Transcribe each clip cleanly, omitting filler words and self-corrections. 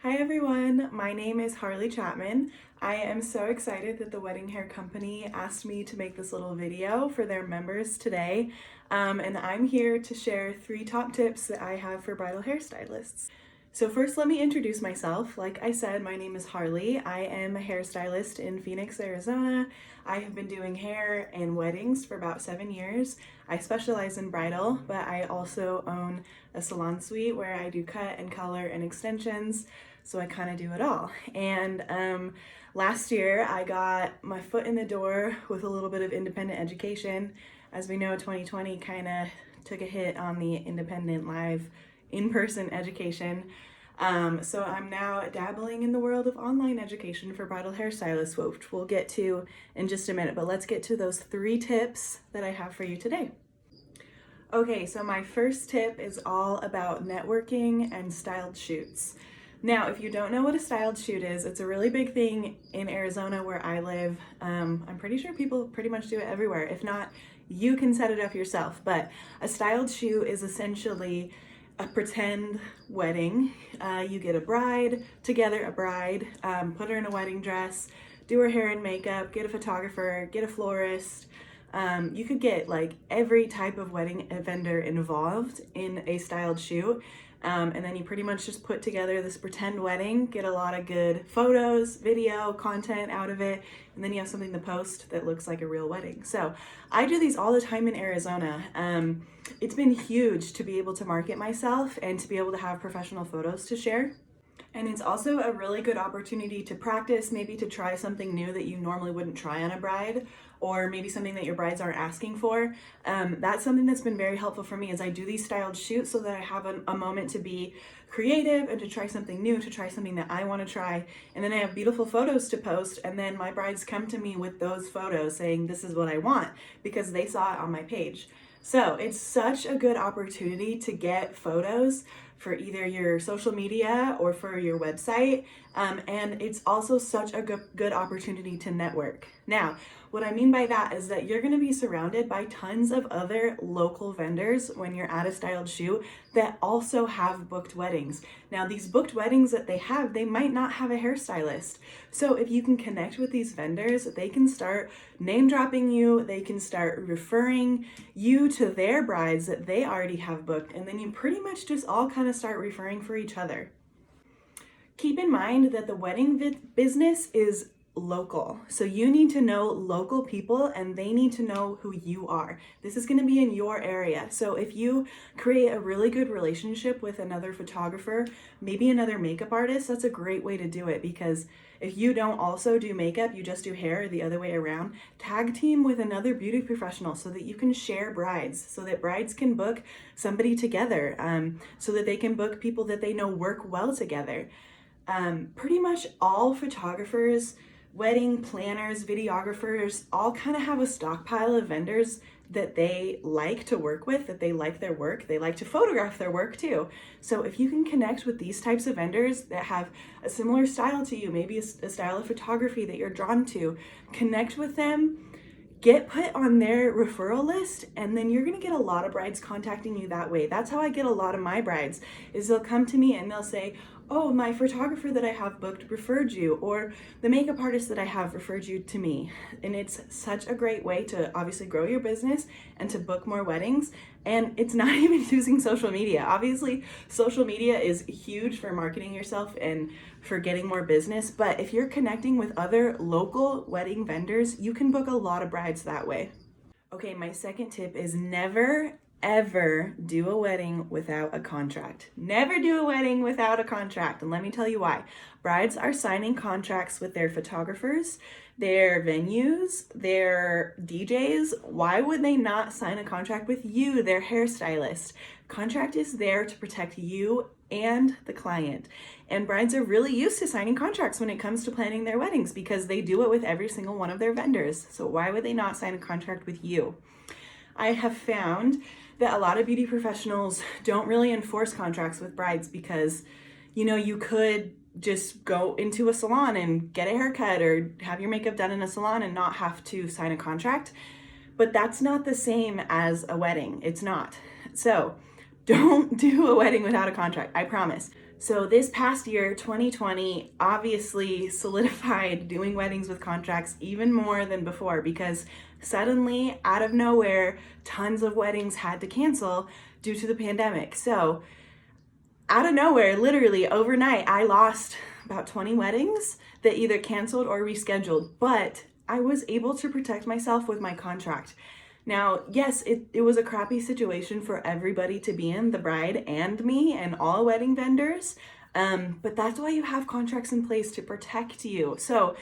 Hi everyone, my name is Harley Chapman. I am so excited that the wedding hair company asked me to make this little video for their members today. And I'm here to share 3 top tips that I have for bridal hairstylists. So first, let me introduce myself. Like I said, my name is Harley. I am a hairstylist in Phoenix, Arizona. I have been doing hair and weddings for about 7 years. I specialize in bridal, but I also own a salon suite where I do cut and color and extensions. So I kind of do it all. And last year I got my foot in the door with a little bit of independent education. As we know, 2020 kind of took a hit on the independent live in-person education. So I'm now dabbling in the world of online education for bridal hairstylists, which we'll get to in just a minute. But let's get to those 3 tips that I have for you today. Okay, so my first tip is all about networking and styled shoots. Now, if you don't know what a styled shoot is, it's a really big thing in Arizona where I live. I'm pretty sure people pretty much do it everywhere. If not, you can set it up yourself. But a styled shoot is essentially a pretend wedding. You get a bride together, put her in a wedding dress, do her hair and makeup, get a photographer, get a florist. You could get like every type of wedding vendor involved in a styled shoot. And then you pretty much just put together this pretend wedding, get a lot of good photos, video, content out of it, and then you have something to post that looks like a real wedding. So I do these all the time in Arizona. It's been huge to be able to market myself and to be able to have professional photos to share. And it's also a really good opportunity to practice, maybe to try something new that you normally wouldn't try on a bride, or maybe something that your brides aren't asking for. That's something that's been very helpful for me as I do these styled shoots so that I have a moment to be creative and to try something new, to try something that I want to try. And then I have beautiful photos to post, and then my brides come to me with those photos saying, this is what I want, because they saw it on my page. So it's such a good opportunity to get photos for either your social media or for your website. And it's also such a good opportunity to network. Now, what I mean by that is that you're gonna be surrounded by tons of other local vendors when you're at a styled shoot that also have booked weddings. Now, these booked weddings that they have, they might not have a hairstylist. So if you can connect with these vendors, they can start name dropping you, they can start referring you to their brides that they already have booked, and then you pretty much just all kind of start referring for each other. Keep in mind that the wedding business is local. So you need to know local people and they need to know who you are. This is going to be in your area. So if you create a really good relationship with another photographer, maybe another makeup artist, that's a great way to do it, because if you don't also do makeup, you just do hair, or the other way around, tag team with another beauty professional so that you can share brides, so that brides can book somebody together, so that they can book people that they know work well together. Pretty much all photographers, wedding planners, videographers, all kind of have a stockpile of vendors that they like to work with, that they like their work. They like to photograph their work too. So if you can connect with these types of vendors that have a similar style to you, maybe a style of photography that you're drawn to, connect with them, get put on their referral list, and then you're gonna get a lot of brides contacting you that way. That's how I get a lot of my brides, is they'll come to me and they'll say, oh, my photographer that I have booked referred you, or the makeup artist that I have referred you to me. And it's such a great way to obviously grow your business and to book more weddings. And it's not even using social media. Obviously, social media is huge for marketing yourself and for getting more business. But if you're connecting with other local wedding vendors, you can book a lot of brides that way. Okay, my second tip is never ever do a wedding without a contract. Never do a wedding without a contract. And let me tell you why. Brides are signing contracts with their photographers, their venues, their DJs. Why would they not sign a contract with you, their hairstylist? Contract is there to protect you and the client. And brides are really used to signing contracts when it comes to planning their weddings because they do it with every single one of their vendors. So why would they not sign a contract with you? I have found that a lot of beauty professionals don't really enforce contracts with brides because, you could just go into a salon and get a haircut or have your makeup done in a salon and not have to sign a contract. But that's not the same as a wedding. It's not. So don't do a wedding without a contract, I promise. So this past year, 2020, obviously solidified doing weddings with contracts even more than before, because suddenly, out of nowhere, tons of weddings had to cancel due to the pandemic. So out of nowhere, literally overnight, I lost about 20 weddings that either canceled or rescheduled, but I was able to protect myself with my contract. Now, yes, it was a crappy situation for everybody to be in, the bride and me and all wedding vendors, but that's why you have contracts in place to protect you. So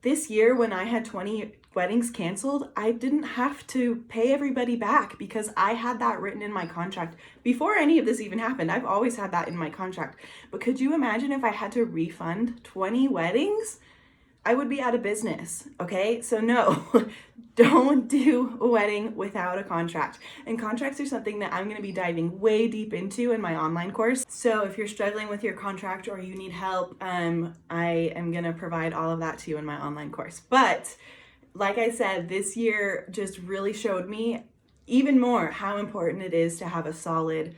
this year, when I had 20 weddings canceled, I didn't have to pay everybody back because I had that written in my contract before any of this even happened. I've always had that in my contract. But could you imagine if I had to refund 20 weddings? I would be out of business, okay? So no, don't do a wedding without a contract. And contracts are something that I'm gonna be diving way deep into in my online course. So if you're struggling with your contract or you need help, I am gonna provide all of that to you in my online course. But like I said, this year just really showed me even more how important it is to have a solid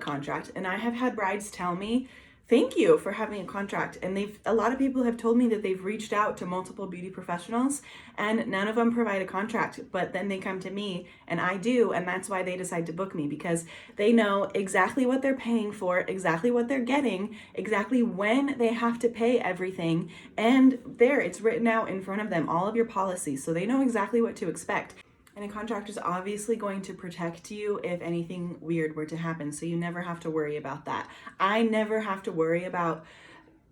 contract. And I have had brides tell me, thank you for having a contract. And a lot of people have told me that they've reached out to multiple beauty professionals and none of them provide a contract, but then they come to me and I do. And that's why they decide to book me, because they know exactly what they're paying for, exactly what they're getting, exactly when they have to pay everything. And it's written out in front of them, all of your policies. So they know exactly what to expect. And a contract is obviously going to protect you if anything weird were to happen. So you never have to worry about that. I never have to worry about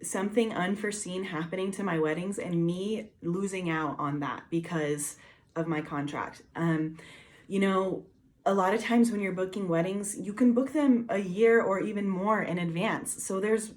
something unforeseen happening to my weddings and me losing out on that because of my contract. You know, a lot of times when you're booking weddings, you can book them a year or even more in advance. So there's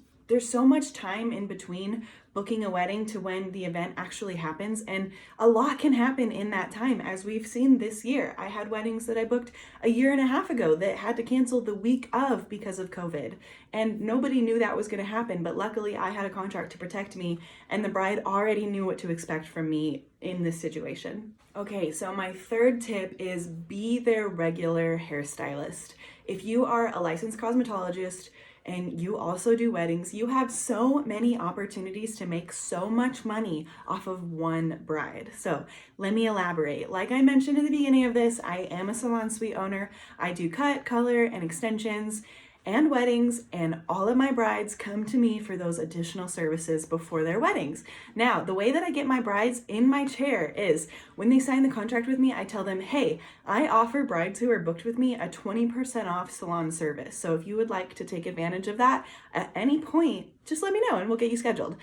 so much time in between booking a wedding to when the event actually happens, and a lot can happen in that time, as we've seen this year. I had weddings that I booked a year and a half ago that had to cancel the week of because of COVID, and nobody knew that was going to happen, but luckily I had a contract to protect me, and the bride already knew what to expect from me in this situation. Okay, so my third tip is be their regular hairstylist. If you are a licensed cosmetologist and you also do weddings, you have so many opportunities to make so much money off of one bride. So let me elaborate. Like I mentioned at the beginning of this, I am a salon suite owner. I do cut, color, and extensions and weddings, and all of my brides come to me for those additional services before their weddings. Now, the way that I get my brides in my chair is when they sign the contract with me, I tell them, hey, I offer brides who are booked with me a 20% off salon service. So if you would like to take advantage of that at any point, just let me know and we'll get you scheduled.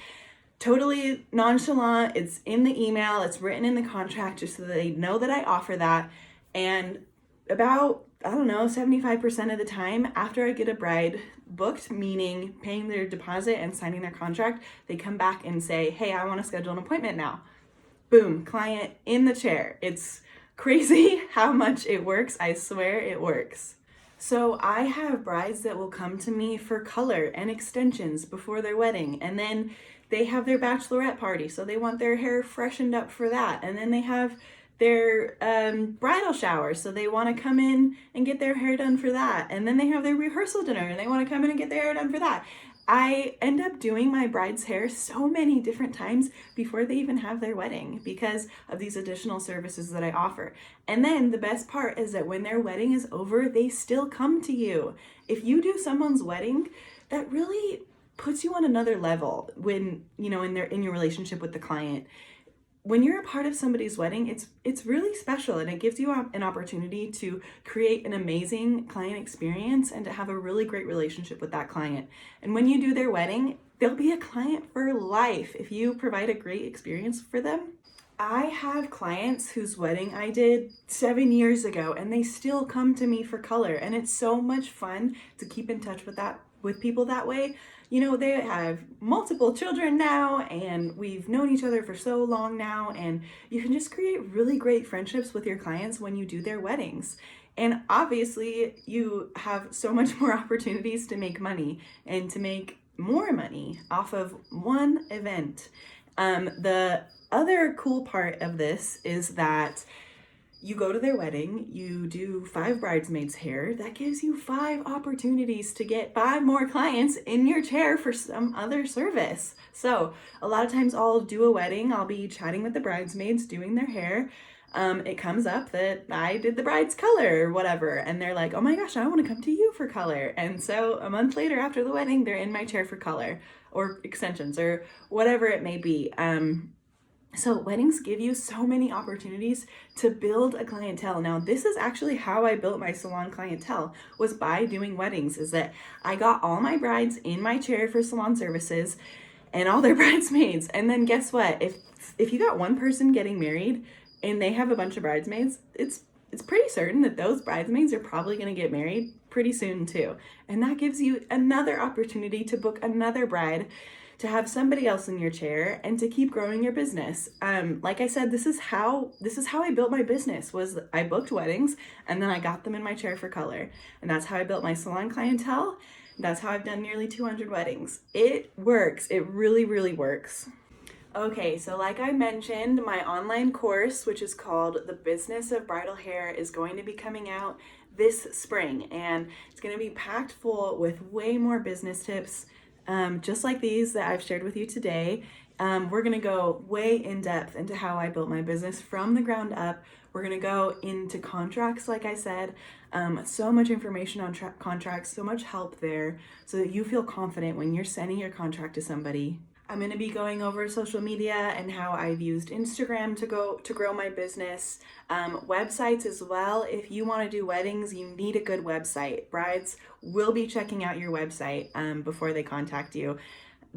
Totally nonchalant. It's in the email, it's written in the contract just so that they know that I offer that. And about 75% of the time after I get a bride booked, meaning paying their deposit and signing their contract, they come back and say, hey, I want to schedule an appointment now. Boom, client in the chair. It's crazy how much it works. I swear it works. So I have brides that will come to me for color and extensions before their wedding, and then they have their bachelorette party, so they want their hair freshened up for that, and then they have their bridal shower, so they want to come in and get their hair done for that, and then they have their rehearsal dinner and they want to come in and get their hair done for that. I end up doing my bride's hair so many different times before they even have their wedding because of these additional services that I offer. And then the best part is that when their wedding is over, they still come to you. If you do someone's wedding, that really puts you on another level when, in your relationship with the client. When you're a part of somebody's wedding, it's really special, and it gives you an opportunity to create an amazing client experience and to have a really great relationship with that client. And when you do their wedding, they'll be a client for life if you provide a great experience for them. I have clients whose wedding I did 7 years ago, and they still come to me for color, and it's so much fun to keep in touch with people that way. They have multiple children now, and we've known each other for so long now, and you can just create really great friendships with your clients when you do their weddings. And obviously, you have so much more opportunities to make money and to make more money off of one event. The other cool part of this is that You go to their wedding, you do 5 bridesmaids' hair. That gives you 5 opportunities to get 5 more clients in your chair for some other service. So a lot of times I'll do a wedding, I'll be chatting with the bridesmaids, doing their hair. It comes up that I did the bride's color or whatever, and they're like, oh my gosh, I want to come to you for color. And so a month later after the wedding, they're in my chair for color or extensions or whatever it may be. So weddings give you so many opportunities to build a clientele. Now, this is actually how I built my salon clientele, was by doing weddings, is that I got all my brides in my chair for salon services and all their bridesmaids. And then guess what? If you got one person getting married and they have a bunch of bridesmaids, it's pretty certain that those bridesmaids are probably going to get married pretty soon too. And that gives you another opportunity to book another bride, to have somebody else in your chair, and to keep growing your business. Like I said, this is how I built my business, was I booked weddings and then I got them in my chair for color. And that's how I built my salon clientele. That's how I've done nearly 200 weddings. It works. It really, really works. Okay, so like I mentioned, my online course, which is called The Business of Bridal Hair, is going to be coming out this spring, and it's going to be packed full with way more business tips, just like these that I've shared with you today. We're going to go way in depth into how I built my business from the ground up. We're going to go into contracts, like I said, so much information on contracts, so much help there, so that you feel confident when you're sending your contract to somebody. I'm going to be going over social media and how I've used Instagram to grow my business, websites as well. If you want to do weddings, you need a good website. Brides will be checking out your website before they contact you.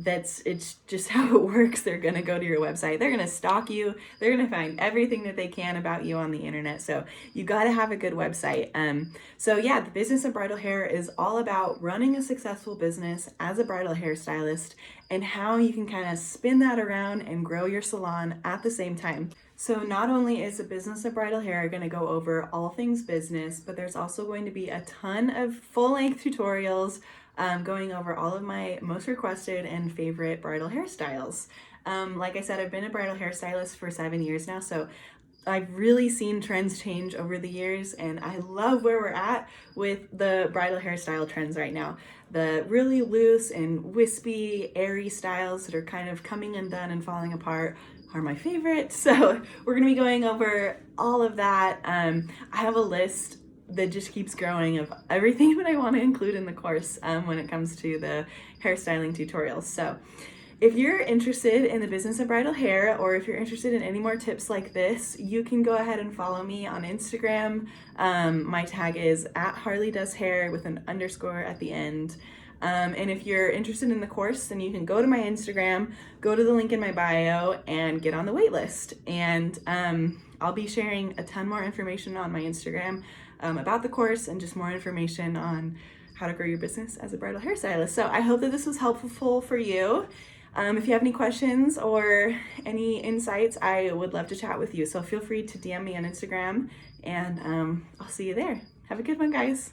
It's just how it works. They're going to go to your website. They're going to stalk you. They're going to find everything that they can about you on the internet. So you got to have a good website. So yeah, the business of bridal hair is all about running a successful business as a bridal hairstylist, and how you can kind of spin that around and grow your salon at the same time. So not only is the business of bridal hair going to go over all things business, but there's also going to be a ton of full-length tutorials going over all of my most requested and favorite bridal hairstyles. Like I said, I've been a bridal hairstylist for 7 years now, so I've really seen trends change over the years, and I love where we're at with the bridal hairstyle trends right now. The really loose and wispy, airy styles that are kind of coming undone and falling apart are my favorite. So we're going to be going over all of that. I have a list that just keeps growing of everything that I want to include in the course when it comes to the hairstyling tutorials. So if you're interested in the business of bridal hair, or if you're interested in any more tips like this, you can go ahead and follow me on Instagram. My tag is @HarleyDoesHair with an underscore at the end. And if you're interested in the course, then you can go to my Instagram, go to the link in my bio, and get on the wait list. And I'll be sharing a ton more information on my Instagram about the course, and just more information on how to grow your business as a bridal hairstylist. So I hope that this was helpful for you. If you have any questions or any insights, I would love to chat with you. So feel free to DM me on Instagram, and I'll see you there. Have a good one, guys.